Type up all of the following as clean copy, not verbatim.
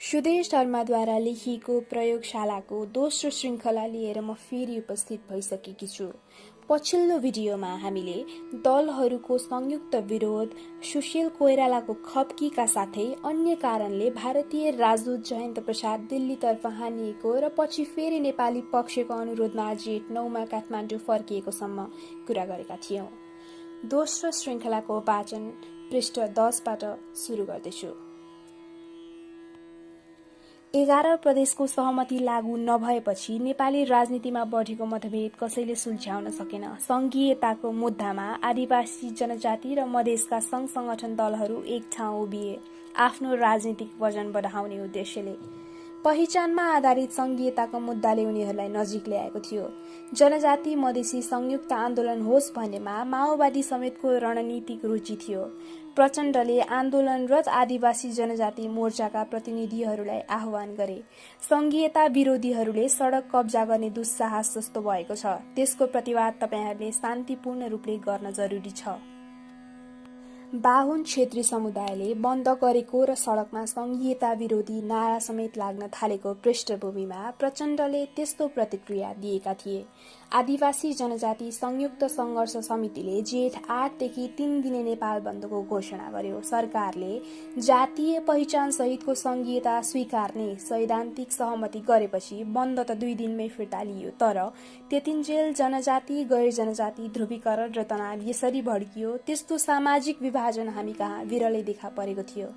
सुदेश शर्माद्वारा लेखिएको प्रयोगशालाको दोस्रो श्रृङ्खला लिएर म फेरि उपस्थित भइसकेकी छु। पछिल्लो भिडियोमा हामीले दलहरूको संयुक्त विरोध, सुशील कोइरालाको खप्कीका साथै अन्य कारणले भारतीय राजदूत जयन्त प्रसाद दिल्लीतर्फ हानिएको र पछि फेरि नेपाली पक्षको अनुरोधमा जेठ 9 मा काठमाडौँ फर्किएकोसम्म कुरा गरेका थियौं। दोस्रो श्रृङ्खलाको वाचन पृष्ठ 10 बाट सुरु गर्दैछु। 11 प्रदेशको सहमति लागू नभएपछि नेपाली राजनीतिमा बढेको मतभेद कसैले सुल्झ्याउन सकेन। संघीयताको मुद्दामा आदिवासी जनजाति र मधेसका संघ संगठन दलहरू एक ठाउँ उभिए, आफ्नो राजनीतिक वजन बढाउने उद्देश्यले। पहिचानमा आधारित संघीयताको मुद्दाले उनीहरूलाई नजिक ल्याएको थियो। जनजाति मधेसी संयुक्त आन्दोलन होस् भन्नेमा माओवादी समेतको रणनीतिक रुचि थियो। प्रचण्डले आन्दोलनरत आदिवासी जनजाति मोर्चाका प्रतिनिधिहरूलाई आह्वान गरे। संघीयता विरोधीहरूले सडक कब्जा गर्ने दुस्साहस जस्तो भएको छ, त्यसको प्रतिवाद तपाईहरूले शान्तिपूर्ण रूपले गर्न जरुरी छ। बाहुन क्षेत्री समुदायले बन्द गरेको र सडकमा संघीयता विरोधी नारा समेत लाग्न थालेको पृष्ठभूमिमा प्रचण्डले त्यस्तो प्रतिक्रिया दिएका थिए। आदिवासी जनजाति संयुक्त संघर्ष समितिले जेठ 8 देखि 3 दिने नेपाल बन्दको घोषणा गर्यो। सरकारले जातीय पहिचान सहितको संघीयता स्वीकार्ने सैद्धान्तिक सहमति गरेपछि बन्द त 2 दिनमै फिर्ता लियो, तर त्यतिन्जेल जनजाति गैर जनजाति ध्रुवीकरण र तनाव यसरी भड्कियो, त्यस्तो सामाजिक विभाजन हामी कहाँ विरलै देखा परेको थियो।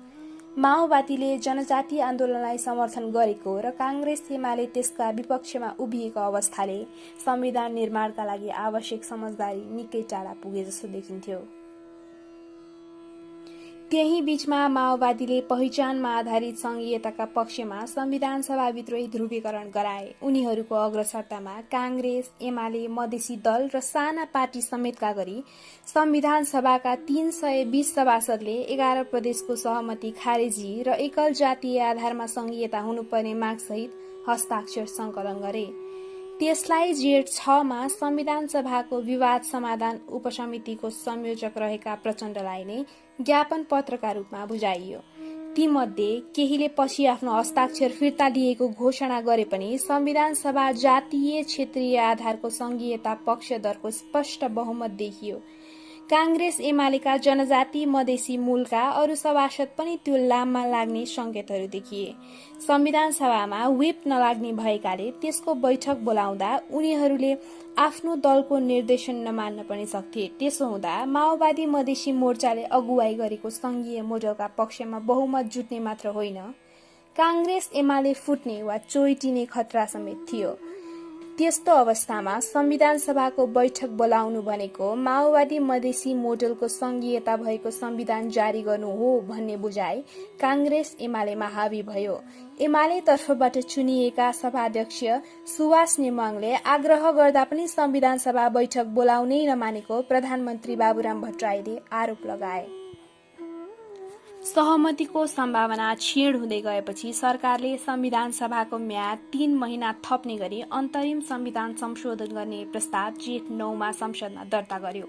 माओवादीले जनजाति आन्दोलनलाई समर्थन गरेको र कांग्रेस एमाले त्यसका विपक्षमा उभिएको अवस्थाले संविधान निर्माणका लागि आवश्यक समझदारी निकै टाढा पुगे जस्तो देखिन्थ्यो। त्यही बीचमा माओवादीले पहिचानमा आधारित संघीयताका पक्षमा संविधान सभाभित्रै ध्रुवीकरण गराए। उनीहरूको अग्रसरतामा कांग्रेस, एमाले, मधेसी दल र साना पार्टी समेतका गरी संविधान सभाका 320 सभासदले 11 प्रदेशको सहमति खारेजी र एकल जातीय आधारमा संघीयता हुनुपर्ने मागसहित हस्ताक्षर संकलन गरे। त्यसलाई जेठ 6 मा संविधान सभाको विवाद समाधान उपसमितिको संयोजक रहेका प्रचण्डलाई नै ज्ञापन पत्रका रूपमा बुझाइयो। तीमध्ये केहीले पछि आफ्नो हस्ताक्षर फिर्ता लिएको घोषणा गरे पनि संविधान सभा जातीय क्षेत्रीय आधारको संघीयता पक्षधरको स्पष्ट बहुमत देखियो। कांग्रेस एमालेका जनजाति मधेसी मूलका अरू सभासद पनि त्यो लाममा लाग्ने संकेतहरू देखिए। संविधान सभामा व्हिप नलाग्ने भएकाले त्यसको बैठक बोलाउँदा उनीहरूले आफ्नो दलको निर्देशन नमान्न पनि सक्थे। त्यसो हुँदा माओवादी मधेसी मोर्चाले अगुवाई गरेको संघीय मोडलका पक्षमा बहुमत जुट्ने मात्र होइन, कांग्रेस एमाले फुट्ने वा चोइटिने खतरा समेत थियो। त्यस्तो अवस्थामा संविधान सभाको बैठक बोलाउनु भनेको माओवादी मधेसी मोडलको संघीयता भएको संविधान जारी गर्नु हो भन्ने बुझाइ कांग्रेस एमालेमा हावी भयो। एमाले तर्फबाट चुनिएका सभाध्यक्ष सुवास नेमाङले आग्रह गर्दा पनि संविधान सभा बैठक बोलाउनै नमानेको प्रधानमन्त्री बाबुराम भट्टराईले आरोप लगाए। सहमतिको सम्भावना क्षीण हुँदै गएपछि सरकारले संविधान सभाको म्याद 3 महिना थप्ने गरी अन्तरिम संविधान संशोधन गर्ने प्रस्ताव जेठ 9 मा संसदमा दर्ता गर्यो।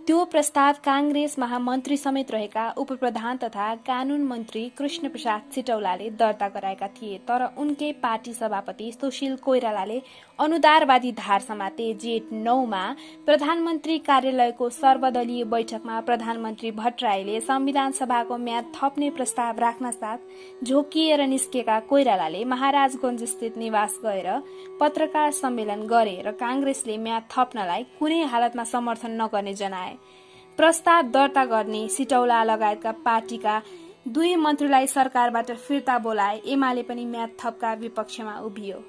त्यो प्रस्ताव कांग्रेस महामन्त्री समेत रहेका उपप्रधान तथा कानून मन्त्री कृष्ण प्रसाद सिटौलाले दर्ता गराएका थिए, तर उनकै पार्टी सभापति सुशील कोइरालाले अनुदारवादी धार समाते। जेठ 9 मा प्रधानमन्त्री कार्यालयको सर्वदलीय बैठकमा प्रधानमन्त्री भट्टराईले संविधान सभाको म्याद थप्ने प्रस्ताव राख्न साथ झोकिएर निस्केका कोइरालाले महाराजगञ्ज स्थित निवास गएर पत्रकार सम्मेलन गरे र कांग्रेसले म्याद थप्नलाई कुनै हालतमा समर्थन नगर्ने जनाए। प्रस्ताव दर्ता गर्ने सिटौला लगायतका पार्टीका 2 मन्त्रीलाई सरकारबाट फिर्ता बोलाए। एमाले पनि म्याद थपका विपक्षमा उभियो।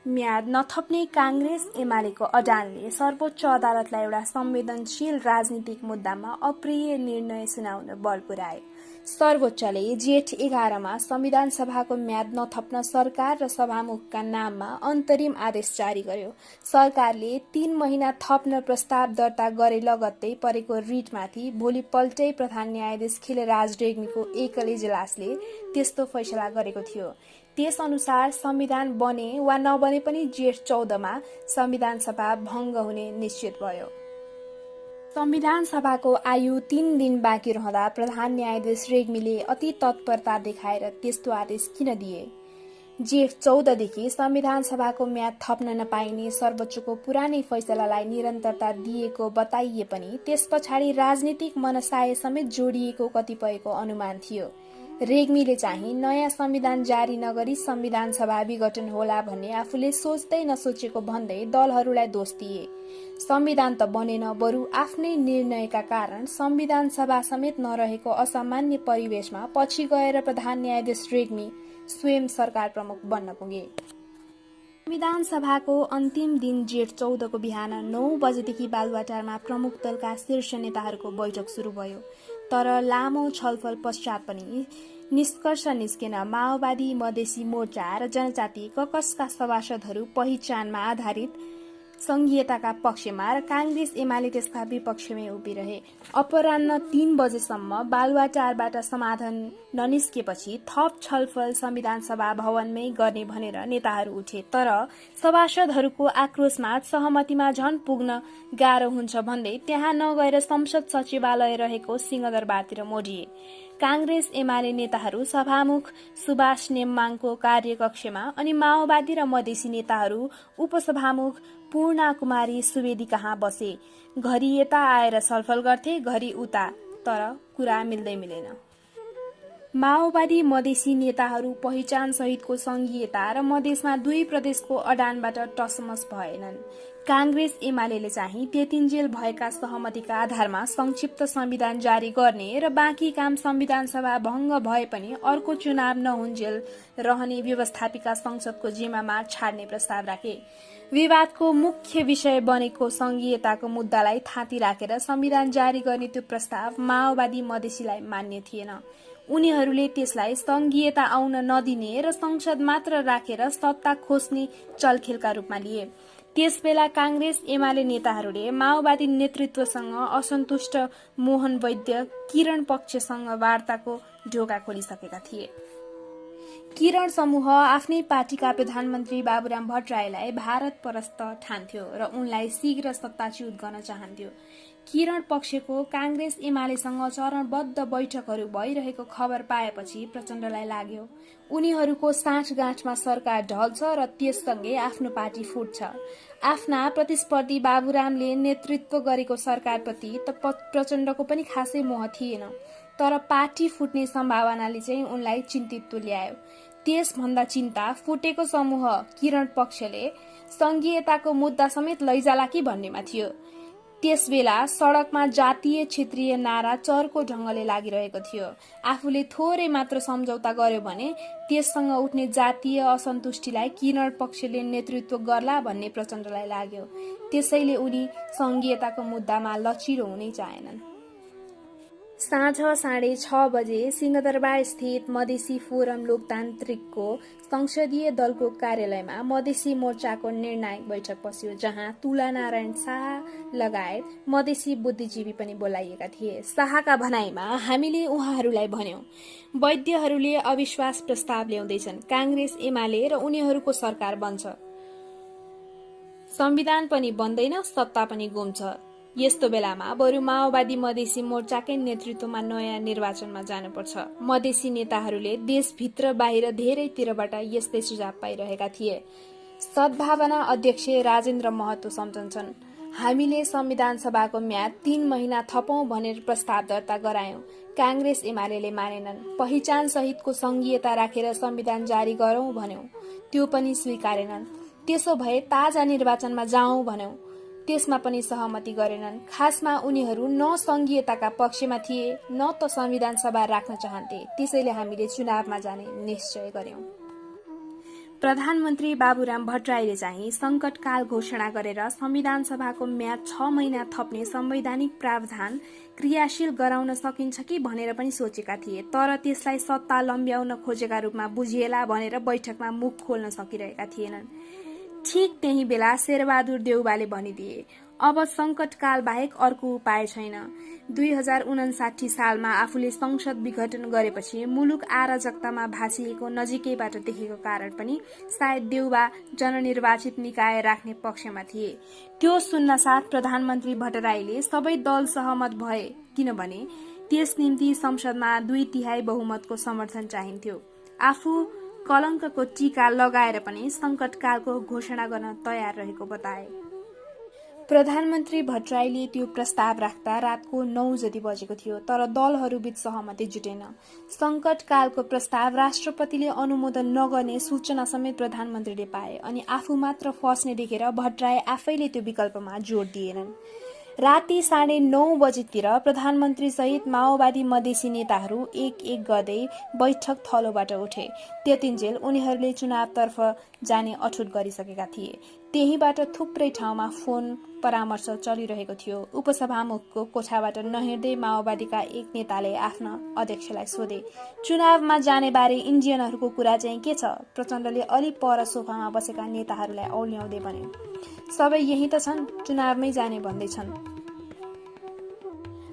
म्याद नथप्ने कांग्रेस एमालेको अडानले सर्वोच्च अदालतलाई एउटा संवेदनशील राजनीतिक मुद्दामा अप्रिय निर्णय सुनाउन बल पुर्याए। सर्वोच्चले जेठ 11 मा संविधान सभाको म्याद नथप्न सरकार र सभामुखका नाममा अन्तरिम आदेश जारी गर्यो। सरकारले 3 महिना थप्न प्रस्ताव दर्ता गरे लगत्तै परेको रिटमाथि भोलिपल्टै प्रधान न्यायाधीश खिलराज रेग्मीको एकल इजलासले त्यस्तो फैसला गरेको थियो। त्यसअनुसार संविधान बने वा नबने पनि जेठ 14 मा संविधान सभा भङ्ग हुने निश्चित भयो। संविधान सभाको आयु 3 दिन बाँकी रहँदा प्रधान न्यायाधीश रेग्मीले अति तत्परता देखाएर त्यस्तो आदेश किन दिए? जेठ 14 देखि संविधान सभाको म्याद थप्न नपाइने सर्वोच्चको पुरानै फैसलालाई निरन्तरता दिएको बताइए पनि त्यस पछाडि राजनीतिक मनसाय समेत जोडिएको कतिपयको अनुमान थियो। रेग्मीले चाहिँ नयाँ संविधान जारी नगरी संविधान सभा विघटन होला भन्ने आफूले सोच्दै नसोचेको भन्दै दलहरूलाई दोष दिए। संविधान त बनेन, बरु आफ्नै निर्णयका कारण संविधान सभा समेत नरहेको असामान्य परिवेशमा पछि गएर प्रधान न्यायाधीश रेग्मी स्वयं सरकार प्रमुख बन्न पुगे। संविधान सभाको अन्तिम दिन जेठ 14 को बिहान 9 बजेदेखि बालुवाटारमा प्रमुख दलका शीर्ष नेताहरूको बैठक सुरु भयो। तर लामो छलफल पश्चात पनि निष्कर्ष निस्केन। माओवादी, मधेसी मोर्चा र जनजाति ककसका सभासदहरू पहिचानमा आधारित संघीयताका पक्षमा र कांग्रेस एमाले त्यसका विपक्षमै उभिरहे। अपराह्न 3 बजेसम्म बालुवाटारबाट समाधान ननिस्केपछि थप छलफल संविधान सभा भवनमै गर्ने भनेर नेताहरू उठे। तर सभासदहरूको आक्रोशमा सहमतिमा झन पुग्न गाह्रो हुन्छ भन्दै त्यहाँ नगएर संसद सचिवालय रहेको सिंहदरबारतिर मोडिए। कांग्रेस एमाले नेताहरू सभामुख सुभाष नेम्माङको कार्यकक्षमा अनि माओवादी र मधेसी नेताहरू उपसभामुख पूर्णा कुमारी सुवेदी कहाँ बसे। घरि यता आएर छलफल गर्थे, घरि उता, तर कुरा मिल्दै मिलेन। माओवादी मधेसी नेताहरू पहिचान सहितको संघीयता र मधेसमा 2 प्रदेशको अडानबाट टसमस भएनन्। कांग्रेस एमालेले चाहिँ त्यतिन्जेल भएका सहमतिका आधारमा संक्षिप्त संविधान जारी गर्ने र बाँकी काम संविधान सभा भंग भए पनि अर्को चुनाव नहुन्जेल रहने व्यवस्थापिका संसदको जिम्मामा छाड्ने प्रस्ताव राखे। विवादको मुख्य विषय बनेको संघीयताको मुद्दालाई थाती राखेर संविधान जारी गर्ने त्यो प्रस्ताव माओवादी मधेसीलाई मान्य थिएन। उनीहरूले त्यसलाई संघीयता आउन नदिने र संसद मात्र राखेर सत्ता खोज्ने चलखेलका रूपमा लिए। त्यसबेला कांग्रेस एमाले नेताहरूले माओवादी नेतृत्वसँग असन्तुष्ट मोहन वैद्य, किरण पक्षसँग वार्ताको ढोका खोलिसकेका थिए। किरण समूह आफ्नै पार्टीका प्रधानमन्त्री बाबुराम भट्टराईलाई भारत परस्त ठान्थ्यो र उनलाई शीघ्र सत्ताच्युत गर्न चाहन्थ्यो। किरण पक्षको कांग्रेस एमालेसँग चरणबद्ध बैठकहरू भइरहेको खबर पाएपछि प्रचण्डलाई लाग्यो उनीहरूको साँठगाँठमा सरकार ढल्छ र त्यससँगै आफ्नो पार्टी फुट्छ। आफ्ना प्रतिस्पर्धी बाबुरामले नेतृत्व गरेको सरकारप्रति त प्रचण्डको पनि खासै मोह थिएन, तर पार्टी फुट्ने सम्भावनाले चाहिँ उनलाई चिन्तित तुल्यायो। त्यसभन्दा चिन्ता फुटेको समूह किरण पक्षले संघीयताको मुद्दा समेत लैजाला कि भन्नेमा थियो। त्यसबेला सड़कमा जातीय क्षेत्रीय नारा चर्को ढंगले लागिरहेको थियो। आफूले थोरै मात्र सम्झौता गर्यो भने त्यससँग उठ्ने जातीय असन्तुष्टिलाई किरण पक्षले नेतृत्व गर्ला भन्ने प्रचण्डलाई लाग्यो। त्यसैले उनी संघीयताको मुद्दामा लचिलो हुनै चाहेनन्। साँझ 6:30 बजे सिंहदरबार स्थित मधेसी फोरम लोकतान्त्रिकको संसदीय दलको कार्यालयमा मधेसी मोर्चाको निर्णायक बैठक बस्यो, जहाँ तुलानारायण शाह लगायत मधेसी बुद्धिजीवी पनि बोलाइएका थिए। शाहका भनाईमा हामीले उहाँहरूलाई भन्यौं, वैद्यहरूले अविश्वास प्रस्ताव ल्याउँदैछन्, कांग्रेस एमाले र उनीहरूको सरकार बन्छ, संविधान पनि बन्दैन, सत्ता पनि गुम्छ। यस्तो बेलामा बरु माओवादी मधेसी मोर्चाकै नेतृत्वमा नयाँ निर्वाचनमा जानुपर्छ। मधेसी नेताहरूले देशभित्र बाहिर धेरैतिरबाट यस्तै सुझाव पाइरहेका थिए। सद्भावना अध्यक्ष राजेन्द्र महतो सम्झन्छन्, हामीले संविधान सभाको म्याद 3 महिना थपौं भनेर प्रस्ताव दर्ता गरायौं। कांग्रेस एमालेले मानेनन्। पहिचान सहितको संघीयता राखेर संविधान जारी गरौं भन्यौं, त्यो पनि स्वीकारेनन्। त्यसो भए ताजा निर्वाचनमा जाऔं भन्यौं, त्यसमा पनि सहमति गरेनन्। खासमा उनीहरू न संघीयताका पक्षमा थिए न त संविधान सभा राख्न चाहन्थे। त्यसैले हामीले चुनावमा जाने निश्चय गर्यौं। प्रधानमन्त्री बाबुराम भट्टराईले चाहिँ संकटकाल घोषणा गरेर संविधान सभाको म्याद 6 महिना थप्ने संवैधानिक प्रावधान क्रियाशील गराउन सकिन्छ कि भनेर पनि सोचेका थिए, तर त्यसलाई सत्ता लम्ब्याउन खोजेका रूपमा बुझिएला भनेर बैठकमा मुख खोल्न सकिरहेका थिएनन्। ठिक त्यही बेला शेरबहादुर देउवाले भनिदिए, अब संकटकाल बाहेक अर्को उपाय छैन। 2059 सालमा आफूले संसद विघटन गरेपछि मुलुक अराजकतामा भासिएको नजिकैबाट देखेको कारण पनि सायद देउबा जननिर्वाचित निकाय राख्ने पक्षमा थिए। त्यो सुन्नसाथ प्रधानमन्त्री भट्टराईले सबै दल सहमत भए, किनभने त्यस निम्ति संसदमा 2/3 बहुमतको समर्थन चाहिन्थ्यो। आफू कलङ्कको टीका लगाएर पनि संकटकालको घोषणा गर्न तयार रहेको बताए। प्रधानमन्त्री भट्टराईले त्यो प्रस्ताव राख्दा रातको 9 जति बजेको थियो, तर दलहरूबीच सहमति जुटेन। संकटकालको प्रस्ताव राष्ट्रपतिले अनुमोदन नगर्ने सूचना समेत प्रधानमन्त्रीले पाए अनि आफू मात्र फस्ने देखेर भट्टराई आफैले त्यो विकल्पमा जोड दिएनन्। राति 9:30 बजेतिर प्रधानमन्त्री सहित माओवादी मधेसी नेताहरू एक गर्दै बैठक थलोबाट उठे। त्यतिन्जेल उनीहरूले चुनावतर्फ जाने अठुट गरिसकेका थिए। त्यहीबाट थुप्रै ठाउँमा फोन परामर्श चलिरहेको थियो। उपसभामुखको कोठाबाट नहिँड्दै माओवादीका एक नेताले आफ्ना अध्यक्षलाई सोधे, चुनावमा जाने बारे इन्डियनहरूको कुरा चाहिँ के छ? प्रचण्डले अलि पर सोफामा बसेका नेताहरूलाई औल्याउँदै भने, सबै यही त छन्, चुनावमै जाने भन्दैछन्।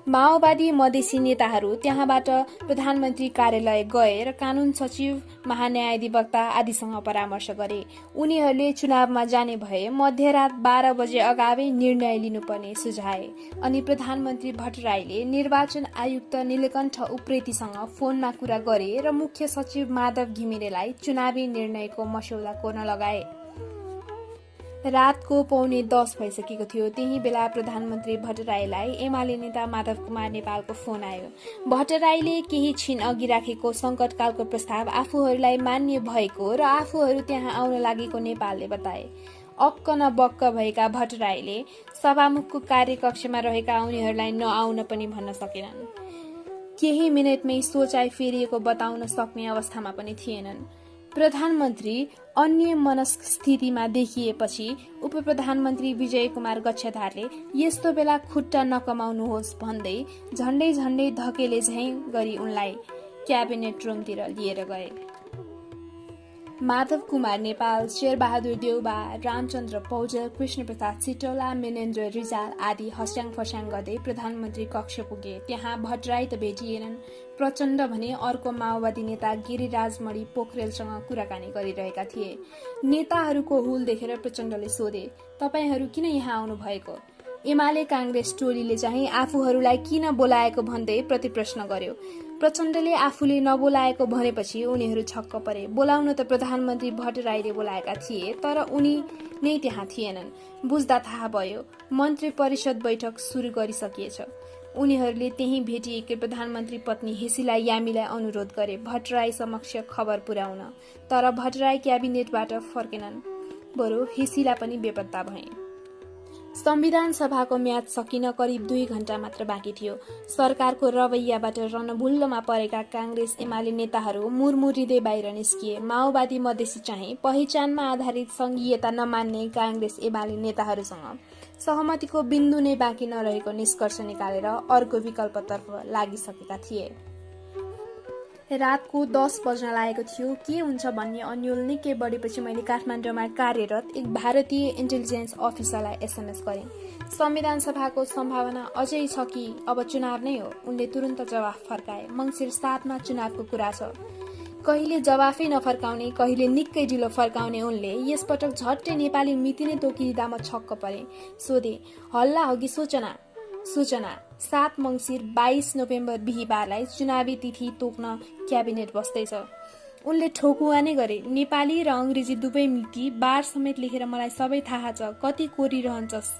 माओवादी मधेसी नेताहरू त्यहाँबाट प्रधानमन्त्री कार्यालय गए र कानून सचिव, महान्यायाधिवक्ता आदिसँग परामर्श गरे। उनीहरूले चुनावमा जाने भए मध्यरात 12 बजे अगावै निर्णय लिनुपर्ने सुझाए अनि प्रधानमन्त्री भट्टराईले निर्वाचन आयुक्त नीलकण्ठ उप्रेतीसँग फोनमा कुरा गरे र मुख्य सचिव माधव घिमिरेलाई चुनावी निर्णयको मस्यौदा कोर्न लगाए। रातको 9:45 भइसकेको थियो। त्यही बेला प्रधानमन्त्री भट्टराईलाई एमाले नेता माधव कुमार नेपालको फोन आयो। भट्टराईले केही क्षण अघि राखेको संकटकालको प्रस्ताव आफूहरूलाई मान्य भएको र आफूहरू त्यहाँ आउन लागेको नेपालले बताए। अक्क न बक्क भएका भट्टराईले सभामुखको कार्यकक्षमा रहेका उनीहरूलाई नआउन पनि भन्न सकेनन्। केही मिनटमै सोचाइ फेरिएको बताउन सक्ने अवस्थामा पनि थिएनन्। प्रधानमन्त्री अन्य मनस्क स्थितिमा देखिएपछि उपप्रधानमन्त्री विजय कुमार गच्छधारले यस्तो बेला खुट्टा नकमाउनुहोस् भन्दै झण्डै धकेले झैं गरी उनलाई क्याबिनेट रुमतिर लिएर गए। माधव कुमार नेपाल, शेरबहादुर देउबा, रामचन्द्र पौडेल, कृष्णप्रसाद सिटौला, मेनेन्द्र रिजाल आदि हस्याङ फस्याङ गर्दै प्रधानमन्त्री कक्ष पुगे। त्यहाँ भट्टराई त भेटिएनन्। प्रचण्ड भने अर्को माओवादी नेता गिरिराज मणि पोखरेलसँग कुराकानी गरिरहेका थिए। नेताहरूको हुल देखेर प्रचण्डले सोधे, तपाईहरू किन यहाँ आउनु भएको? एमाले कांग्रेस टोलीले चाहिँ आफूहरूलाई किन बोलाएको भन्दै प्रतिप्रश्न गर्यो। प्रचण्डले आफूले नबोलाएको भनेपछि उनीहरू छक्क परे। बोलाउन त प्रधानमन्त्री भट्टराईले बोलाएका थिए, तर उनी नै त्यहाँ थिएनन्। बुझ्दा थाहा भयो मन्त्री परिषद बैठक सुरु गरिसकिएछ। उनीहरूले त्यही भेटिएकी प्रधानमन्त्री पत्नी हेसिला यामीलाई अनुरोध गरे भट्टराई समक्ष खबर पुर्याउन, तर भट्टराई क्याबिनेटबाट फर्केनन्। बरु हेसिला पनि बेपत्ता भए। संविधान सभाको म्याद सकिन करिब 2 घण्टा मात्र बाँकी थियो। सरकारको रवैयाबाट रणभुल्लोमा परेका कांग्रेस एमाले नेताहरू मुरमुरिँदै बाहिर निस्किए। माओवादी मधेसी चाहिँ पहिचानमा आधारित संघीयता नमान्ने कांग्रेस एमाले नेताहरूसँग सहमतिको बिन्दु नै बाँकी नरहेको निष्कर्ष निकालेर अर्को विकल्पतर्फ लागिसकेका थिए। रातको 10 बज्न लागेको थियो। के हुन्छ भन्ने अन्यल निकै बढेपछि मैले काठमाडौँमा कार्यरत एक भारतीय इन्टेलिजेन्स अफिसरलाई एसएमएस गरेँ। संविधान सभाको सम्भावना अझै छ कि अब चुनाव नै हो? उनले तुरन्त जवाफ फर्काए, मङ्सिर 7 मा चुनावको कुरा छ। कहिले जवाफै नफर्काउने, कहिले निकै ढिलो फर्काउने उनले यसपटक झट्टै नेपाली मिति नै तोकिदिँदा म छक्क परे। सोधे, हल्ला हो कि सूचना? 7 मङ्सिर 22 नोभेम्बर बिहीबारलाई चुनावी तिथि तोक्न क्याबिनेट बस्दैछ। उनले ठोकुवा नै गरे। नेपाली र अंग्रेजी दुवै मिति बार समेत लेखेर मलाई सबै थाहा छ, कति कोरिरहन्छस्,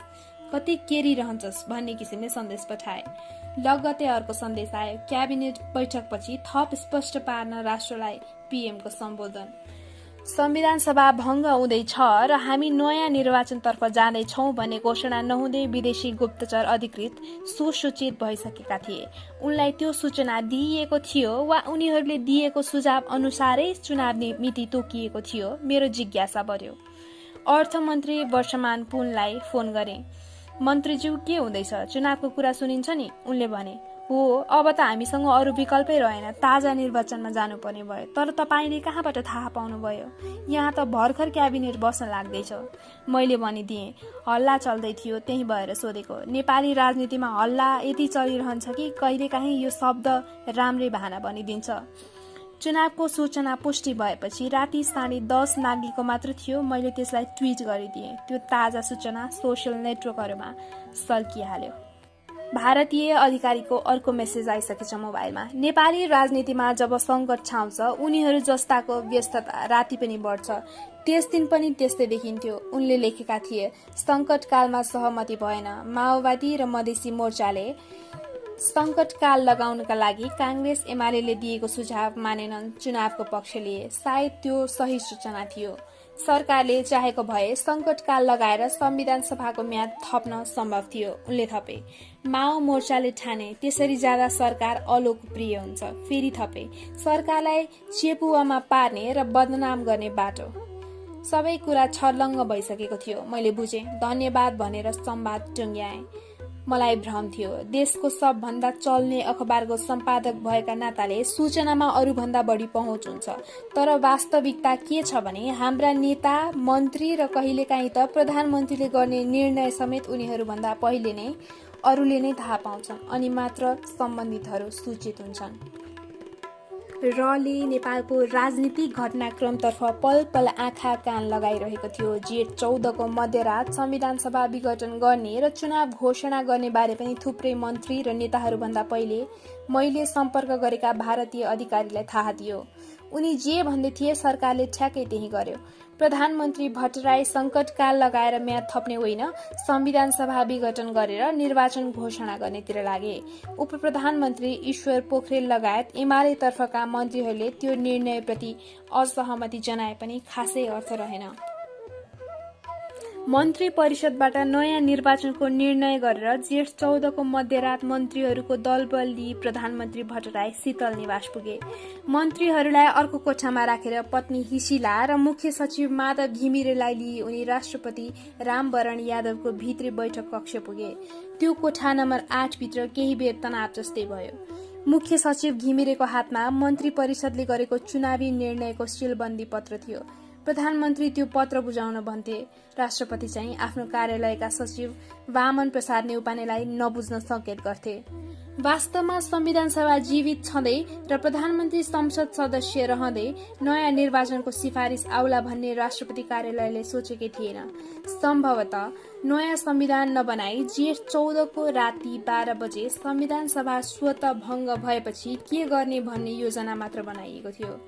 कति केरिरहन्छस् भन्ने किसिमले सन्देश पठाए। लगत्तै अर्को सन्देश आयो। क्याबिनेट बैठकपछि थप स्पष्ट पार्न राष्ट्रलाई पीएमको सम्बोधन। संविधान सभा भङ्ग हुँदैछ र हामी नयाँ निर्वाचनतर्फ जाँदैछौँ भन्ने घोषणा नहुँदै विदेशी गुप्तचर अधिकृत सुसूचित भइसकेका थिए। उनलाई त्यो सूचना दिइएको थियो वा उनीहरूले दिएको सुझाव अनुसारै चुनाव मिति तोकिएको थियो? मेरो जिज्ञासा बढ्यो। अर्थमन्त्री वर्षमान पुनलाई फोन गरे। मन्त्रीज्यू के हुँदैछ? चुनावको कुरा सुनिन्छ नि? उनले भने, हो, अब त हामीसँग अरू विकल्पै रहेन, ताजा निर्वाचनमा जानुपर्ने भयो। तर तपाईँले कहाँबाट थाहा पाउनुभयो? यहाँ त भर्खर क्याबिनेट बस्न लाग्दैछ। मैले भनिदिएँ, हल्ला चल्दै थियो, त्यही भएर सोधेको। नेपाली राजनीतिमा हल्ला यति चलिरहन्छ कि कहिलेकाहीँ यो शब्द राम्रै बहाना बनिदिन्छ। चुनावको सूचना पुष्टि भएपछि राति 10:30 नागेको मात्र थियो, मैले त्यसलाई ट्विट गरिदिएँ। त्यो ताजा सूचना सोसियल नेटवर्कहरूमा सल्किहाल्यो। भारतीय अधिकारीको अर्को मेसेज आइसकेछ मोबाइलमा। नेपाली राजनीतिमा जब सङ्कट छाउँछ उनीहरू जस्ताको व्यस्तता राति पनि बढ्छ। त्यस दिन पनि त्यस्तै देखिन्थ्यो। उनले लेखेका थिए, सङ्कटकालमा सहमति भएन। माओवादी र मधेसी मोर्चाले सङ्कटकाल लगाउनका लागि काङ्ग्रेस एमाले दिएको सुझाव मानेनन्, चुनावको पक्ष लिए। सायद त्यो सही सूचना थियो। सरकारले चाहेको भए सङ्कटकाल लगाएर संविधान सभाको म्याद थप्न सम्भव थियो। उनले थपे, माओ मोर्चाले ठाने त्यसरी जाँदा सरकार अलोकप्रिय हुन्छ। फेरि थपे, सरकारलाई चेपुवामा पार्ने र बदनाम गर्ने बाटो। सबै कुरा छर्लङ्ग भइसकेको थियो। मैले बुझेँ, धन्यवाद भनेर संवाद टुङ्ग्याएँ। मलाई भ्रम थियो। देशको सबभन्दा चल्ने अखबारको सम्पादक भएका नाताले सूचनामा अरूभन्दा बढी पहुँच हुन्छ। तर वास्तविकता के छ भने हाम्रा नेता, मन्त्री र कहिलेकाहीँ त प्रधानमन्त्रीले गर्ने निर्णय समेत उनीहरूभन्दा पहिले नै अरूले नै थाहा पाउँछन्, अनि मात्र सम्बन्धितहरू सूचित हुन्छन्। रले नेपालको राजनीतिक घटनाक्रमतर्फ पल पल आँखा कान लगाइरहेको थियो। जेठ 14 को मध्यरात संविधान सभा विघटन गर्ने र चुनाव घोषणा गर्ने बारे पनि थुप्रै मन्त्री र नेताहरूभन्दा पहिले मैले सम्पर्क गरेका भारतीय अधिकारीलाई थाहा थियो। उनी जे भन्दै थिए सरकारले ठ्याक्कै त्यही गर्यो। प्रधानमन्त्री भट्टराई सङ्कटकाल लगाएर म्याद थप्ने होइन, संविधान सभा विघटन गरेर निर्वाचन घोषणा गर्नेतिर लागे। उप प्रधानमन्त्री ईश्वर पोखरेल लगायत एमाले तर्फका मन्त्रीहरूले त्यो निर्णयप्रति असहमति जनाए पनि खासै अर्थ रहेन। मन्त्री परिषदबाट नयाँ निर्वाचनको निर्णय गरेर जेठ 14 को मध्यरात मन्त्रीहरूको दलबल लिई प्रधानमन्त्री भट्टराई शीतल निवास पुगे। मन्त्रीहरूलाई अर्को कोठामा राखेर पत्नी हिसिला र मुख्य सचिव माधव घिमिरेलाई लिई उनी राष्ट्रपति रामवरण यादवको भित्री बैठक कक्ष पुगे। त्यो कोठा नम्बर 8 भित्र केही बेर तनाव जस्तै भयो। मुख्य सचिव घिमिरेको हातमा मन्त्री परिषदले गरेको चुनावी निर्णयको सीलबन्दी पत्र थियो। प्रधानमन्त्री त्यो पत्र बुझाउन भन्थे। राष्ट्रपति चाहिँ आफ्नो कार्यालयका सचिव वामन प्रसाद नेउपानेलाई नबुझ्न संकेत गर्थे। वास्तवमा संविधान सभा जीवित छँदै र प्रधानमन्त्री संसद सदस्य रहँदै नयाँ निर्वाचनको सिफारिस आउला भन्ने राष्ट्रपति कार्यालयले सोचेकै थिएन। सम्भवतः नयाँ संविधान नबनाई जेठ 14 को राति 12 बजे संविधान सभा स्वत भङ्ग भएपछि के गर्ने भन्ने योजना मात्र बनाइएको थियो।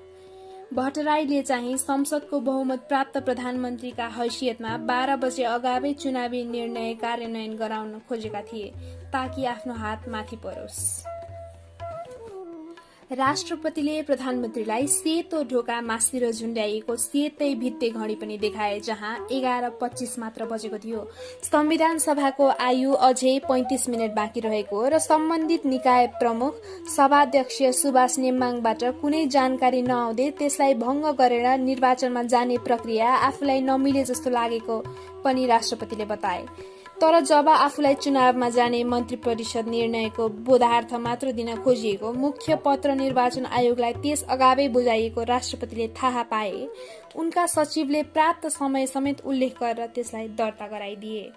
भट्टराईले चाहिँ संसदको बहुमत प्राप्त प्रधानमन्त्रीका हैसियतमा 12 बजे अगावै चुनावी निर्णय कार्यान्वयन गराउन खोजेका थिए, ताकि आफ्नो हात माथि परोस्। राष्ट्रपतिले प्रधानमन्त्रीलाई सेतो ढोका मास्तिर झुन्ड्याइएको सेतै भित्ते घडी पनि देखाए, जहाँ 11:25 मात्र बजेको थियो। संविधान सभाको आयु अझै 35 मिनट बाँकी रहेको र सम्बन्धित निकाय प्रमुख सभाध्यक्ष सुभाष नेम्बाङबाट कुनै जानकारी नआउँदै त्यसलाई भङ्ग गरेर निर्वाचनमा जाने प्रक्रिया आफूलाई नमिले जस्तो लागेको पनि राष्ट्रपतिले बताए। तर जब आफूलाई चुनावमा जाने मन्त्री परिषद निर्णयको बोधार्थ मात्र दिन खोजिएको मुख्य पत्र निर्वाचन आयोगलाई त्यस अगावै बुझाइएको राष्ट्रपतिले थाहा पाए, उनका सचिवले प्राप्त समय समेत उल्लेख गरेर त्यसलाई दर्ता गराइदिए।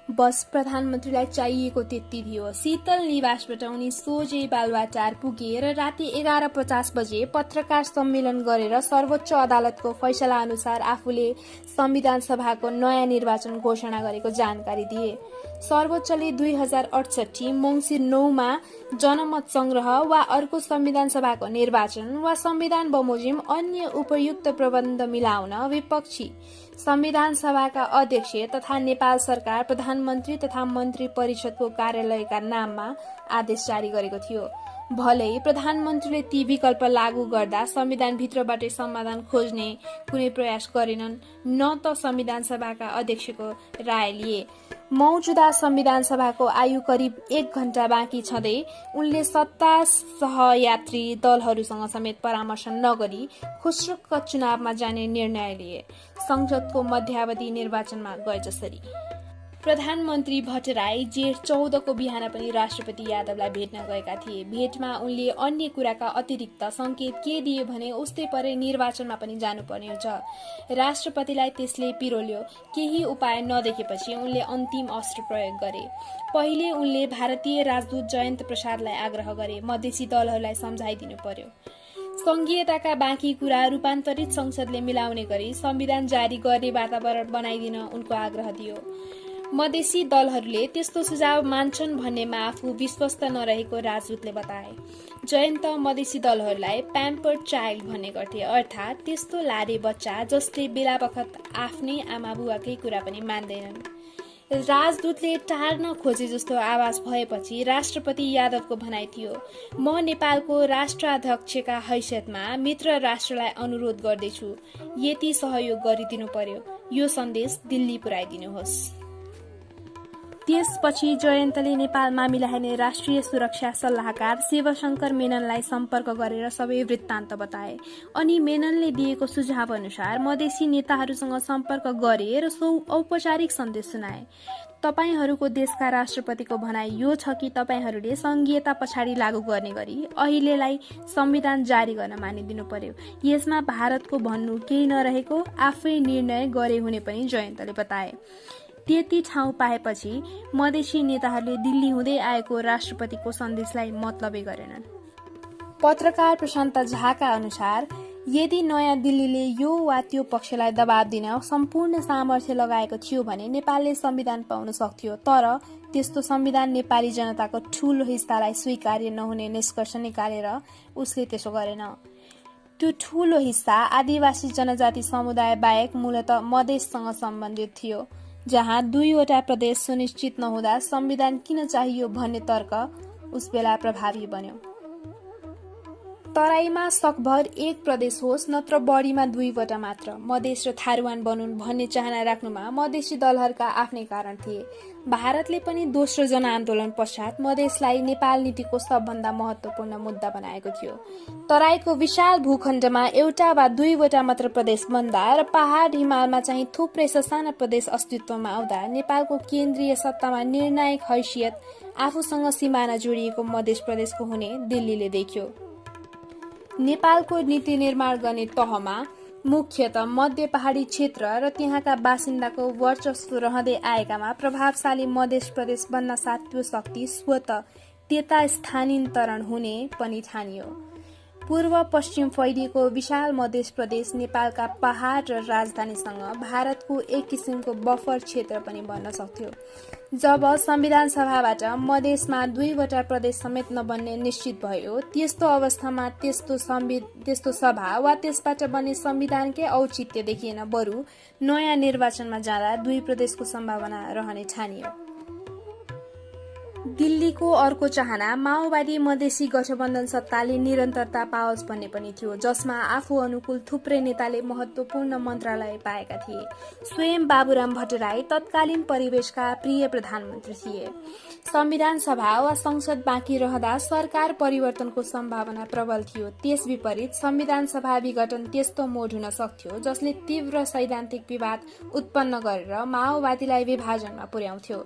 बस प्रधानमन्त्रीलाई चाहिएको त्यति थियो। शीतल निवासबाट उनी सोझै बालुवाटार पुगे र राति 11:50 बजे पत्रकार सम्मेलन गरेर सर्वोच्च अदालतको फैसला अनुसार आफूले संविधान सभाको नयाँ निर्वाचन घोषणा गरेको जानकारी दिए। सर्वोच्चले 2068 मङ्सिर 9 मा जनमत संग्रह वा अर्को संविधान सभाको निर्वाचन वा संविधान बमोजिम अन्य उपयुक्त प्रबन्ध मिलाउन विपक्षी संविधान सभाका अध्यक्ष तथा नेपाल सरकार प्रधानमन्त्री तथा मन्त्री परिषदको कार्यालयका नाममा आदेश जारी गरेको थियो। भलै प्रधानमन्त्रीले ती विकल्प लागू गर्दा संविधान भित्रबाटै समाधान खोज्ने कुनै प्रयास गरेनन्, न त संविधान सभाका अध्यक्षको राय लिए। मौजूदा संविधान सभाको आयु करिब 1 घण्टा बाँकी छँदै उनले सत्ता सहयात्री दलहरूसँग समेत परामर्श नगरी खुस्रुक्क चुनावमा जाने निर्णय लिए, संसदको मध्यावधि निर्वाचनमा गए जसरी। प्रधानमन्त्री भट्टराई जेठ 14 को बिहान पनि राष्ट्रपति यादवलाई भेट्न गएका थिए। भेटमा उनले अन्य कुराका अतिरिक्त संकेत के दिए भने उस्तै परे निर्वाचनमा पनि जानुपर्ने हुन्छ। राष्ट्रपतिलाई त्यसले पिरोल्यो। केही उपाय नदेखेपछि उनले अन्तिम अस्त्र प्रयोग गरे। पहिले उनले भारतीय राजदूत जयन्त प्रसादलाई आग्रह गरे, मधेसी दलहरूलाई सम्झाइदिनु पर्यो। संघीयताका बाँकी कुरा रूपान्तरित संसदले मिलाउने गरी संविधान जारी गर्ने वातावरण बनाइदिन उनको आग्रह दियो। मधेसी दलहरूले त्यस्तो सुझाव मान्छन् भन्नेमा आफू विश्वस्त नरहेको राजदूतले बताए। जयन्त मधेसी दलहरूलाई प्याम्पर्ड चाइल्ड भन्ने गर्थे, अर्थात् त्यस्तो लाडे बच्चा जसले बेला बखत आफ्नै आमा बुवाकै कुरा पनि मान्दैनन्। राजदूतले टार्न खोजे जस्तो आवाज भएपछि राष्ट्रपति यादवको भनाइ थियो, म नेपालको राष्ट्राध्यक्षका हैसियतमा मित्र राष्ट्रलाई अनुरोध गर्दैछु, यति सहयोग गरिदिनु पर्यो, यो सन्देश दिल्ली पुर्याइदिनुहोस्। त्यसपछि जयन्तले नेपाल मामिला हेर्ने राष्ट्रिय सुरक्षा सल्लाहकार शिवशंकर मेननलाई सम्पर्क गरेर सबै वृत्तान्त बताए। अनि मेननले दिएको सुझाव अनुसार मधेसी नेताहरूसँग सम्पर्क गरे र औपचारिक सन्देश सुनाए। तपाईहरूको देशका राष्ट्रपतिको भनाइ यो छ कि तपाईहरूले संघीयता पछाडि लागू गर्ने गरी अहिलेलाई संविधान जारी गर्न मानिदिनु पर्यो। यसमा भारतको भन्नु केही नरहेको, आफै निर्णय गरे हुने पनि जयन्तले बताए। त्यति ठाउँ पाएपछि मधेसी नेताहरूले दिल्ली हुँदै आएको राष्ट्रपतिको सन्देशलाई मतलबै गरेनन्। पत्रकार प्रशान्त झाका अनुसार यदि नयाँ दिल्लीले यो वा त्यो पक्षलाई दबाब दिन सम्पूर्ण सामर्थ्य लगाएको थियो भने नेपालले संविधान पाउन सक्थ्यो, तर त्यस्तो संविधान नेपाली जनताको ठूलो हिस्सालाई स्वीकार्य नहुने निष्कर्ष निकालेर उसले त्यसो गरेन। त्यो ठूलो हिस्सा आदिवासी जनजाति समुदाय बाहेक मूलतः मधेससँग सम्बन्धित थियो, जहाँ 2वटा प्रदेश सुनिश्चित नहुँदा संविधान किन चाहियो भन्ने तर्क उसबेला प्रभावी बन्यो। तराईमा सकभर एक प्रदेश होस् नत्र बढीमा 2वटा मात्र, मधेस र थारूवान बनुन् भन्ने चाहना राख्नुमा मधेसी दलहरूका आफ्नै कारण थिए। भारतले पनि दोस्रो जनआन्दोलन पश्चात मधेसलाई नेपाल नीतिको सबभन्दा महत्वपूर्ण मुद्दा बनाएको थियो। तराईको विशाल भूखण्डमा एउटा वा 2वटा मात्र प्रदेश बन्दा र पहाड हिमालमा चाहिँ थुप्रै ससाना प्रदेश अस्तित्वमा आउँदा नेपालको केन्द्रीय सत्तामा निर्णायक हैसियत आफूसँग सिमाना जोडिएको मधेस प्रदेशको हुने दिल्लीले देख्यो। नेपालको नीति निर्माण गर्ने तहमा मुख्यतः मध्य पहाडी क्षेत्र र त्यहाँका बासिन्दाको वर्चस्व रहँदै आएकामा प्रभावशाली मधेस प्रदेश बन्न साथ त्यो शक्ति स्वतः त्यता स्थानान्तरण हुने पनि ठानियो। पूर्व पश्चिम फैलिएको विशाल मधेस प्रदेश नेपालका पहाड र राजधानीसँग भारतको एक किसिमको बफर क्षेत्र पनि बन्न सक्थ्यो। जब संविधान सभाबाट मधेसमा 2वटा प्रदेश समेत नबन्ने निश्चित भयो, त्यस्तो अवस्थामा त्यस्तो सभा वा त्यसबाट बन्ने संविधानकै औचित्य देखिएन, बरु नयाँ निर्वाचनमा जाँदा 2 प्रदेशको सम्भावना रहने ठानियो। दिल्लीको अर्को चाहना माओवादी मधेसी गठबन्धन सत्ताले निरन्तरता पाओस् भन्ने पनि थियो, जसमा आफू अनुकूल थुप्रै नेताले महत्वपूर्ण मन्त्रालय पाएका थिए। स्वयं बाबुराम भट्टराई तत्कालीन परिवेशका प्रिय प्रधानमन्त्री थिए। संविधान सभा वा संसद बाँकी रहँदा सरकार परिवर्तनको सम्भावना प्रबल थियो। त्यस विपरीत संविधान सभा विघटन त्यस्तो मोड हुन सक्थ्यो जसले तीव्र सैद्धान्तिक विवाद उत्पन्न गरेर माओवादीलाई विभाजनमा पुर्याउँथ्यो।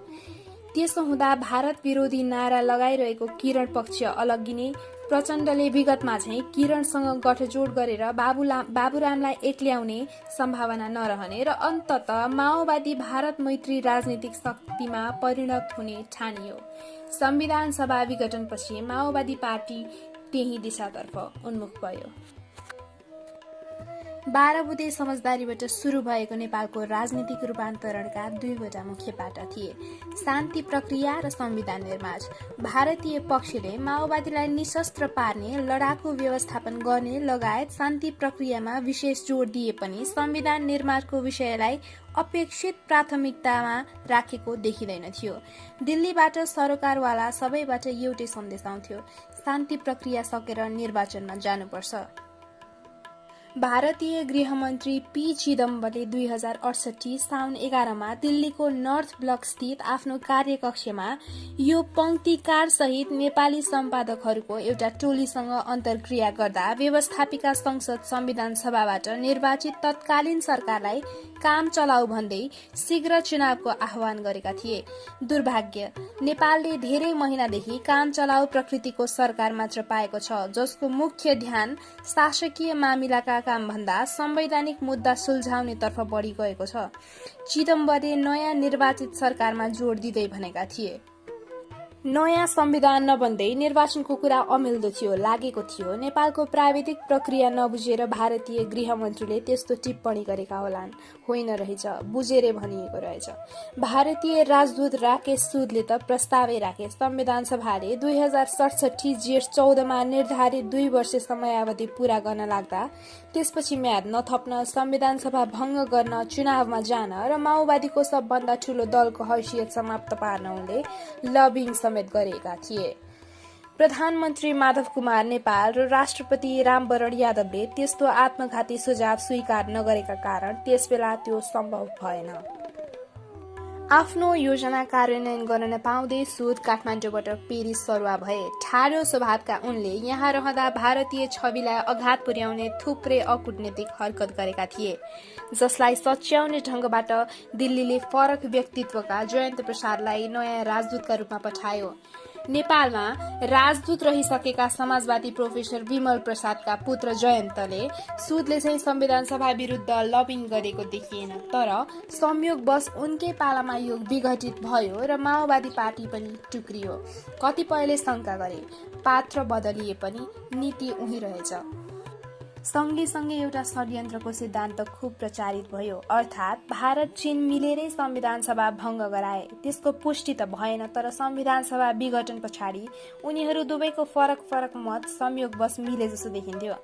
त्यसो हुँदा भारत विरोधी नारा लगाइरहेको किरण पक्ष अलग्गिने, प्रचण्डले विगतमा चाहिँ किरणसँग गठजोड गरेर बाबुरामलाई एक्ल्याउने सम्भावना नरहने र अन्ततः माओवादी भारत मैत्री राजनीतिक शक्तिमा परिणत हुने ठानियो। संविधान सभा विघटनपछि माओवादी पार्टी त्यही दिशातर्फ उन्मुख भयो। 12 बुँदे समझदारीबाट सुरु भएको नेपालको राजनीतिक रूपान्तरणका 2वटा मुख्य पाटा थिए, शान्ति प्रक्रिया र संविधान निर्माण। भारतीय पक्षले माओवादीलाई निशस्त्र पार्ने, लडाकु व्यवस्थापन गर्ने लगायत शान्ति प्रक्रियामा विशेष जोड दिए पनि संविधान निर्माणको विषयलाई अपेक्षित प्राथमिकतामा राखेको देखिँदैन थियो। दिल्लीबाट सरकारवाला सबैबाट एउटै सन्देश आउँथ्यो, शान्ति प्रक्रिया सकेर निर्वाचनमा जानुपर्छ। भारतीय गृहमन्त्री पी चिदम्बरले 2068 साउन 11मा दिल्लीको नर्थ ब्लक स्थित आफ्नो कार्यकक्षमा यो पंक्तिकार सहित नेपाली सम्पादकहरूको एउटा टोलीसँग अन्तर्क्रिया गर्दा व्यवस्थापिका संसद संविधान सभाबाट निर्वाचित तत्कालीन सरकारलाई काम चलाऊ भन्दै शीघ्र चुनावको आह्वान गरेका थिए। दुर्भाग्य, नेपालले धेरै महिनादेखि काम चलाऊ प्रकृतिको सरकार मात्र पाएको छ, जसको मुख्य ध्यान शासकीय मामिलाका काम भन्दा संवैधानिक मुद्दा सुल्झाउने तर्फ बढ़ी गएको छ। चिदम्बरले नयाँ निर्वाचित सरकारमा जोड़ दिँदै भनेका थिए, नयाँ संविधान नबन्दै निर्वाचनको कुरा अमिल्दो थियो, लागेको थियो। नेपालको प्राविधिक प्रक्रिया नबुझेर भारतीय गृहमन्त्रीले त्यस्तो टिप्पणी गरेका होलान्। होइन रहेछ, बुझेरै भनिएको रहेछ। भारतीय राजदूत राकेश सुदले त प्रस्तावै राखे, संविधान सभाले 2067 जेठ 14मा निर्धारित 2 वर्ष समयावधि पूरा गर्न लाग्दा त्यसपछि म्याद नथप्न, संविधान सभा भंग गर्न, चुनावमा जान र माओवादीको सबभन्दा ठूलो दलको हैसियत समाप्त पार्न उनले लबिङ समेत गरेका थिए। प्रधानमन्त्री माधव कुमार नेपाल र राष्ट्रपति रामवरण यादवले त्यस्तो आत्मघाती सुझाव स्वीकार नगरेका कारण त्यसबेला त्यो सम्भव भएन। आफ्नो योजना कार्यान्वयन गर्न नपाउँदै सुद काठमाडौँबाट पेरिस सरुवा भए। ठाडो स्वभावका उनले यहाँ रहँदा भारतीय छविलाई आघात पुर्याउने थुप्रै अकूटनीतिक हरकत गरेका थिए, जसलाई सच्याउने ढंगबाट दिल्लीले फरक व्यक्तित्वका जयन्त प्रसादलाई नयाँ राजदूतका रूपमा पठायो। नेपालमा राजदूत रहिसकेका समाजवादी प्रोफेसर विमल प्रसादका पुत्र जयन्तले सुदले चाहिँ संविधान सभा विरुद्ध लबिङ गरेको देखिएन, तर संयोगवश उनकै पालामा यो विघटित भयो र माओवादी पार्टी पनि टुक्रियो। कतिपयले शंका गरे, पात्र बदलिए पनि नीति उही रहेछ। सँगै एउटा षड्यन्त्रको सिद्धान्त खूब प्रचारित भयो, अर्थात भारत चीन मिलेरै संविधान सभा भंग गराए। त्यसको पुष्टि त भएन, तर संविधान सभा विघटन पछाडि उनीहरू दुवैको फरक मत संयोगवश मिले जस्तो देखिन्थ्यो।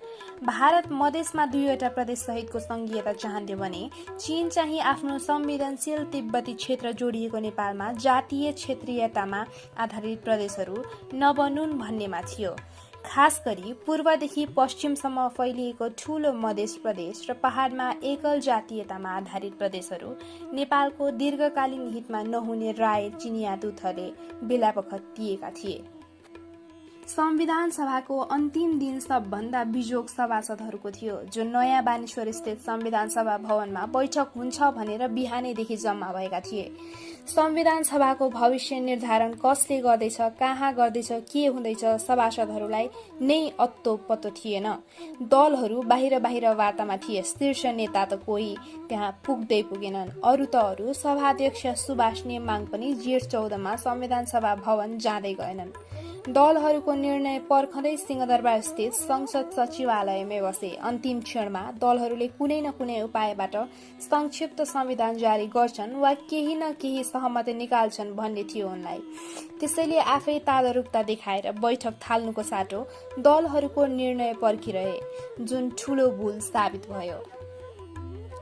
भारत मधेसमा 2वटा प्रदेश सहितको संघीयता चाहन्थ्यो भने चीन चाहिँ आफ्नो संवेदनशील तिब्बती क्षेत्र जोडिएको नेपालमा जातीय क्षेत्रीयतामा आधारित प्रदेशहरू नबनुन् भन्नेमा थियो। खास गरी पूर्वदेखि पश्चिमसम्म फैलिएको ठूलो मधेस प्रदेश र पहाडमा एकल जातीयतामा आधारित प्रदेशहरू नेपालको दीर्घकालीन हितमा नहुने राय चिनिया दूतहरूले बेलाबखत दिएका थिए। संविधान सभाको अन्तिम दिन सबभन्दा बिजोग सभासदहरूको थियो, जो नयाँ बानेश्वर स्थित संविधान सभा भवनमा बैठक हुन्छ भनेर बिहानैदेखि जम्मा भएका थिए। संविधान सभाको भविष्य निर्धारण कसले गर्दैछ, कहाँ गर्दैछ, के हुँदैछ, सभासदहरूलाई नै अत्तो पत्तो थिएन। दलहरू बाहिर वार्तामा थिए। शीर्ष नेता त कोही त्यहाँ पुग्दै पुगेनन्। अरू त अरू सभाध्यक्ष सुभाष नेमाङ पनि जेठ 14मा संविधान सभा भवन जाँदै गएनन्। दलहरूको निर्णय पर्खँदै सिंहदरबार स्थित संसद सचिवालयमै बसे। अन्तिम क्षणमा दलहरूले कुनै न कुनै उपायबाट संक्षिप्त संविधान जारी गर्छन् वा केही न केही सहमति निकाल्छन् भन्ने थियो उनलाई। त्यसैले आफै तादरुकता देखाएर बैठक थाल्नुको साटो दलहरूको निर्णय पर्खिरहे, जुन ठूलो भूल साबित भयो।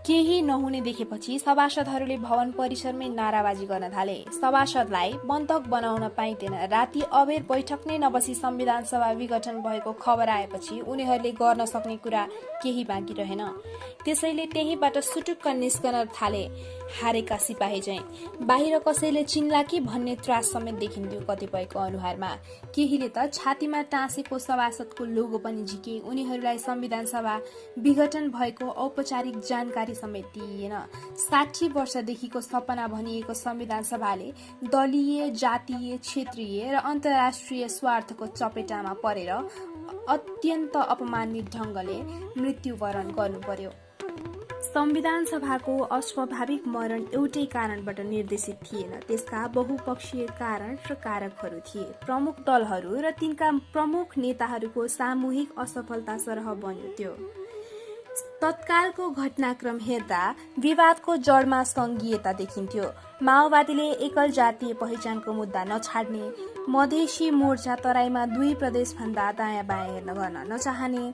केही नहुने देखेपछि सभासदहरूले भवन परिसरमै नाराबाजी गर्न थाले। सभासदलाई बन्धक बनाउन पाइँदैन। राति अबेर बैठक नै नबसी संविधान सभा विघटन भएको खबर आएपछि उनीहरूले गर्न सक्ने कुरा केही बाँकी रहेन। त्यसैले त्यहीबाट सुटुक्क निस्कन थाले, हारेका सिपाही चाहिँ। बाहिर कसैले चिन्ला कि भन्ने त्रास समेत देखिन्थ्यो कतिपयको अनुहारमा। केहीले त छातीमा टाँसेको सभासदको लोगो पनि झिके। उनीहरूलाई संविधान सभा विघटन भएको औपचारिक जानकारी समेत दिइएन। 60 वर्षदेखिको सपना भनिएको संविधान सभाले दलीय, जातीय, क्षेत्रीय र अन्तर्राष्ट्रिय स्वार्थको चपेटामा परेर अत्यन्त अपमानित ढंगले मृत्युवरण गर्नु पर्यो। संविधान सभाको अस्वाभाविक मरण एउटै कारणबाट निर्देशित थिएन। त्यसका बहुपक्षीय कारण र कारकहरू थिए। प्रमुख दलहरू र तिनका प्रमुख नेताहरूको सामूहिक असफलता सरह बन्यो त्यो। तत्कालको घटनाक्रम हेर्दा विवादको जडमा संघीयता देखिन्थ्यो। माओवादीले एकल जातीय पहिचानको मुद्दा नछाड्ने, मधेसी मोर्चा तराईमा 2 प्रदेश भन्दा दायाँ बायाँ हेर्न गर्न नचाहने,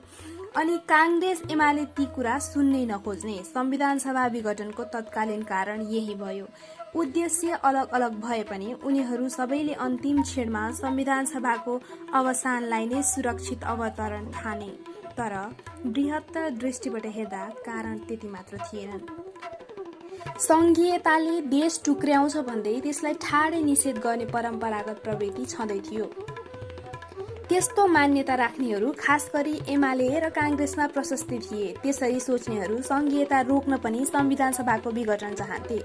अनि कांग्रेस एमाले ती कुरा सुन्नै नखोज्ने। संविधान सभा विघटनको तत्कालीन कारण यही भयो। उद्देश्य अलग अलग भए पनि उनीहरू सबैले अन्तिम क्षणमा संविधान सभाको अवसानलाई नै सुरक्षित अवतरण ठाने। तर बृहत्तर दृष्टिबाट हेर्दा कारण त्यति मात्र थिएनन्। सङ्घीयताले देश टुक्र्याउँछ भन्दै त्यसलाई ठाडै निषेध गर्ने परम्परागत प्रवृत्ति छँदै थियो। त्यस्तो मान्यता राख्नेहरू खास गरी एमाले र काङ्ग्रेसमा प्रशस्त थिए। त्यसरी सोच्नेहरू सङ्घीयता रोक्न पनि संविधान सभाको विघटन चाहन्थे।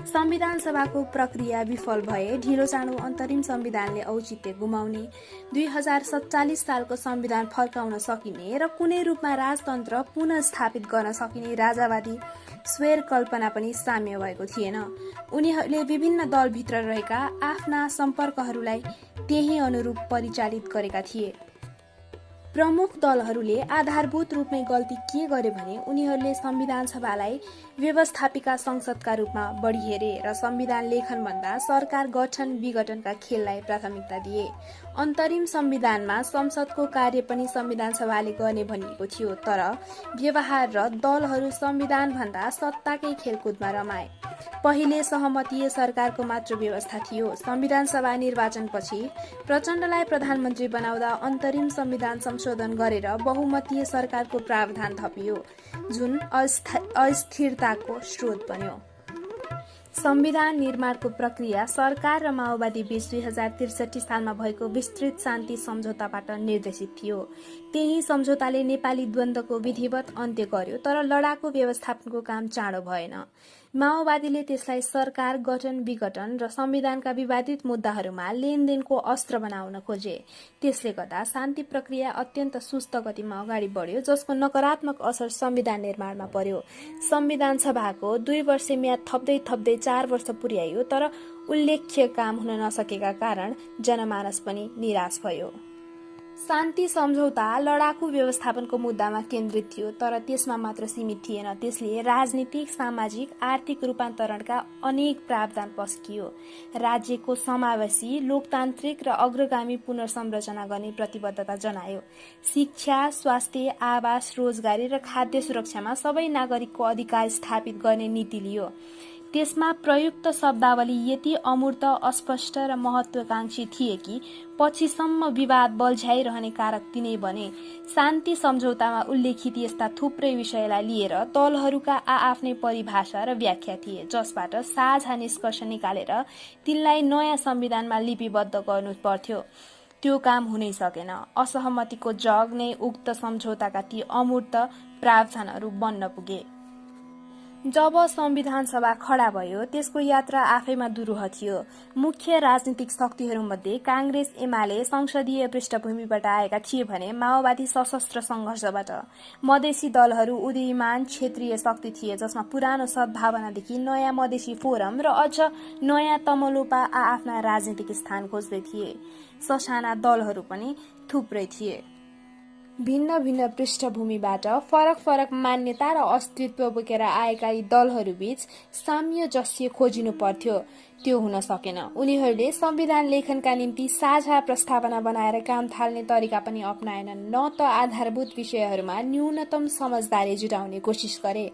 संविधान सभाको प्रक्रिया विफल भए ढिलो चाँडो अन्तरिम संविधानले औचित्य गुमाउने, 2047 सालको संविधान फर्काउन सकिने र कुनै रूपमा राजतन्त्र पुनः स्थापित गर्न सकिने राजावादी स्वेर कल्पना पनि साम्य भएको थिएन। उनीहरूले विभिन्न दलभित्र रहेका आफ्ना सम्पर्कहरूलाई त्यही अनुरूप परिचालित गरेका थिए। प्रमुख दलहरूले आधारभूत रूपमै गल्ती के गरे भने उनीहरूले संविधान सभालाई व्यवस्थापिका संसदका रूपमा बढी हेरे र संविधान लेखनभन्दा सरकार गठन विघटनका खेललाई प्राथमिकता दिए। अन्तरिम संविधानमा संसदको कार्य पनि संविधान सभाले गर्ने भनिएको थियो, तर व्यवहार र दलहरू संविधानभन्दा सत्ताकै खेलकुदमा रमाए। पहिले सहमतीय सरकारको मात्र व्यवस्था थियो। संविधान सभा निर्वाचनपछि प्रचण्डलाई प्रधानमन्त्री बनाउँदा अन्तरिम संविधान संशोधन गरेर बहुमतीय सरकारको प्रावधान थपियो, जुन अस्थिरताको स्रोत बन्यो। संविधान निर्माणको प्रक्रिया सरकार र माओवादी बीच 2063 सालमा भएको विस्तृत शान्ति सम्झौताबाट निर्देशित थियो। त्यही सम्झौताले नेपाली द्वन्द्वको विधिवत अन्त्य गर्यो, तर लडाकु व्यवस्थापनको काम चाँडो भएन। माओवादीले त्यसलाई सरकार गठन विघटन र संविधानका विवादित मुद्दाहरूमा लेनदेनको अस्त्र बनाउन खोजे। त्यसले गर्दा शान्ति प्रक्रिया अत्यन्त सुस्त गतिमा अगाडि बढ्यो, जसको नकारात्मक असर संविधान निर्माणमा पर्यो। संविधान सभाको 2 वर्षे म्याद थप्दै 4 वर्ष पुर्याइयो, तर उल्लेख्य काम हुन नसकेका कारण जनमानस पनि निराश भयो। शान्ति सम्झौता लडाकु व्यवस्थापनको मुद्दामा केन्द्रित थियो, तर त्यसमा मात्र सीमित थिएन। त्यसले राजनीतिक, सामाजिक, आर्थिक रूपान्तरणका अनेक प्रावधान पस्कियो। राज्यको समावेशी, लोकतान्त्रिक र अग्रगामी पुनर्संरचना गर्ने प्रतिबद्धता जनायो। शिक्षा, स्वास्थ्य, आवास, रोजगारी र खाद्य सुरक्षामा सबै नागरिकको अधिकार स्थापित गर्ने नीति लियो। त्यसमा प्रयुक्त शब्दावली यति अमूर्त, अस्पष्ट र महत्वाकांक्षी थिए कि पछिसम्म विवाद बल्झ्याइरहने कारक तिनै बने। शान्ति सम्झौतामा उल्लेखित यस्ता थुप्रै विषयलाई लिएर दलहरूका आआफ्नै परिभाषा र व्याख्या थिए, जसबाट साझा निष्कर्ष निकालेर तिनलाई नयाँ संविधानमा लिपिबद्ध गर्नु पर्थ्यो। त्यो काम हुनै सकेन। असहमतिको जग नै उक्त सम्झौताका ती अमूर्त प्रावधानहरू बन्न पुगे। जब संविधान सभा खडा भयो, त्यसको यात्रा आफैमा दुरूह थियो। मुख्य राजनीतिक शक्तिहरूमध्ये काङ्ग्रेस, एमाले संसदीय पृष्ठभूमिबाट आएका थिए भने माओवादी सशस्त्र संघर्षबाट। मधेसी दलहरू उदीयमान क्षेत्रीय शक्ति थिए, जसमा पुरानो सद्भावनादेखि नयाँ मधेसी फोरम र अझ नयाँ तमलोपा आफ्ना राजनीतिक स्थान खोज्दै थिए। ससाना दलहरू पनि थुप्रै थिए। भिन्न भिन्न पृष्ठभूमिबाट फरक मान्यता र अस्तित्व बोकेर आएका यी दलहरूबीच साम्यजस्य खोजिनु पर्थ्यो। त्यो हुन सकेन। उनीहरूले संविधान लेखनका निम्ति साझा प्रस्तावना बनाएर काम थाल्ने तरिका पनि अपनाएनन्, न त आधारभूत विषयहरूमा न्यूनतम समझदारी जुटाउने कोसिस गरे।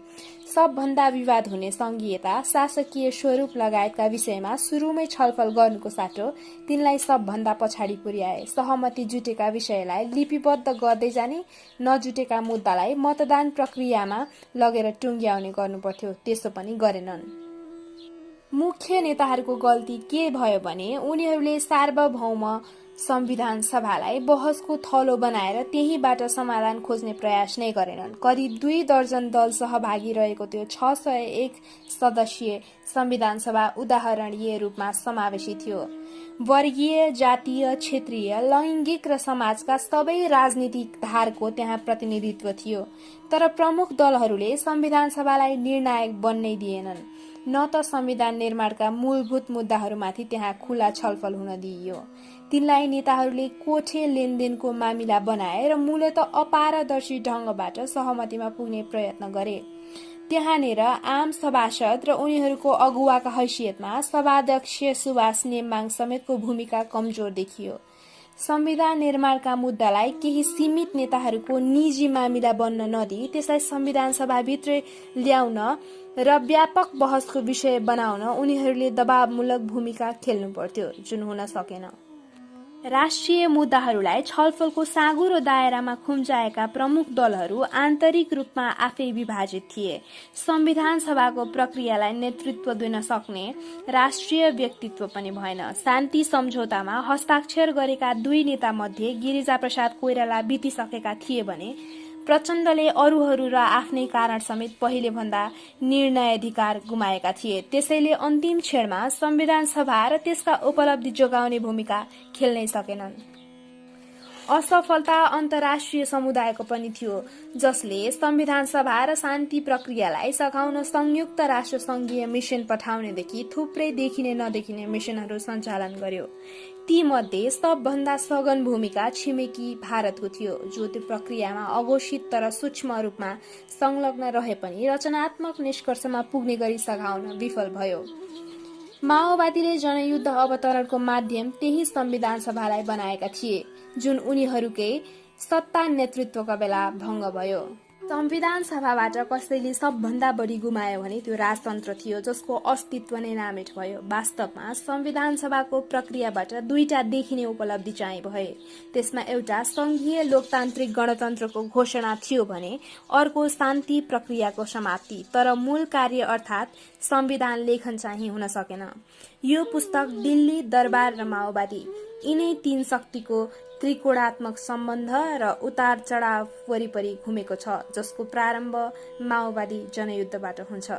सबभन्दा विवाद हुने संघीयता, शासकीय स्वरूप लगायतका विषयमा सुरुमै छलफल गर्नुको साटो तिनलाई सबभन्दा पछाडि पुर्याए। सहमति जुटेका विषयलाई लिपिबद्ध गर्दै जाने, नजुटेका मुद्दालाई मतदान प्रक्रियामा लगेर टुङ्ग्याउने गर्नुपर्थ्यो। त्यसो पनि गरेनन्। मुख्य नेताहरूको गल्ती के भयो भने उनीहरूले सार्वभौम संविधान सभालाई बहसको थलो बनाएर त्यहीबाट समाधान खोज्ने प्रयास नै गरेनन्। करिब 2 दर्जन दल सहभागी रहेको त्यो 601 सदस्यीय संविधान सभा उदाहरणीय रूपमा समावेशी थियो। वर्गीय, जातीय, क्षेत्रीय, लैङ्गिक र समाजका सबै राजनीतिक धारको त्यहाँ प्रतिनिधित्व थियो। तर प्रमुख दलहरूले संविधान सभालाई निर्णायक बन्नै दिएनन्, न त संविधान निर्माणका मूलभूत मुद्दाहरूमाथि त्यहाँ खुला छलफल हुन दिइयो। तिनलाई नेताहरूले कोठे लेनदेनको मामिला बनाए र मूलत अपारदर्शी ढंगबाट सहमतिमा पुग्ने प्रयत्न गरे। त्यहाँनेर आम सभासद र उनीहरूको अगुवाका हैसियतमा सभाध्यक्ष सुभाष नेम्बाङ समेतको भूमिका कमजोर देखियो। संविधान निर्माणका मुद्दालाई केही सीमित नेताहरूको निजी मामिला बन्न नदिई त्यसलाई संविधान सभाभित्र ल्याउन र व्यापक बहसको विषय बनाउन उनीहरूले दबावमूलक भूमिका खेल्नु पर्थ्यो, जुन हुन सकेन। राष्ट्रिय मुद्दाहरूलाई छलफलको साँघुरो दायरामा खुम्चाएका प्रमुख दलहरू आन्तरिक रूपमा आफै विभाजित थिए। संविधान सभाको प्रक्रियालाई नेतृत्व दिन सक्ने राष्ट्रिय व्यक्तित्व पनि भएन। शान्ति सम्झौतामा हस्ताक्षर गरेका दुई नेता मध्ये गिरिजाप्रसाद कोइराला बितिसकेका थिए भने प्रचण्डले अरूहरू र आफ्नै कारण समेत पहिले भन्दा निर्णयाधिकार गुमाएका थिए। त्यसैले अन्तिम क्षणमा संविधान सभा र त्यसका उपलब्धि जोगाउने भूमिका खेल्नै सकेनन्। असफलता अन्तर्राष्ट्रिय समुदायको पनि थियो, जसले संविधान सभा र शान्ति प्रक्रियालाई सघाउन संयुक्त राष्ट्र संघीय मिशन पठाउनेदेखि थुप्रै देखिने नदेखिने मिशनहरू सञ्चालन गर्यो। ती मध्ये सबभन्दा सघन भूमिका छिमेकी भारतको थियो, जो त्यो प्रक्रियामा अघोषित तर सूक्ष्म रूपमा संलग्न रहे पनि रचनात्मक निष्कर्षमा पुग्ने गरी सघाउन विफल भयो। माओवादीले जनयुद्ध अवतरणको माध्यम त्यही संविधान सभालाई बनाएका थिए, जुन उनीहरूकै सत्ता नेतृत्वका बेला भङ्ग भयो। संविधान सभाबाट कसैले सबभन्दा बढी गुमायो भने त्यो राजतन्त्र थियो, जसको अस्तित्व नै नामेट भयो। वास्तवमा संविधान सभाको प्रक्रियाबाट दुईटा देखिने उपलब्धि चाहिँ भए। त्यसमा एउटा संघीय लोकतान्त्रिक गणतन्त्रको घोषणा थियो भने अर्को शान्ति प्रक्रियाको समाप्ति, तर मूल कार्य अर्थात् संविधान लेखन चाहिँ हुन सकेन। यो पुस्तक दिल्ली दरबार र माओवादी यिनै तीन शक्तिको त्रिकोणात्मक सम्बन्ध र उतार चढाव वरिपरि घुमेको छ, जसको प्रारम्भ माओवादी जनयुद्धबाट हुन्छ।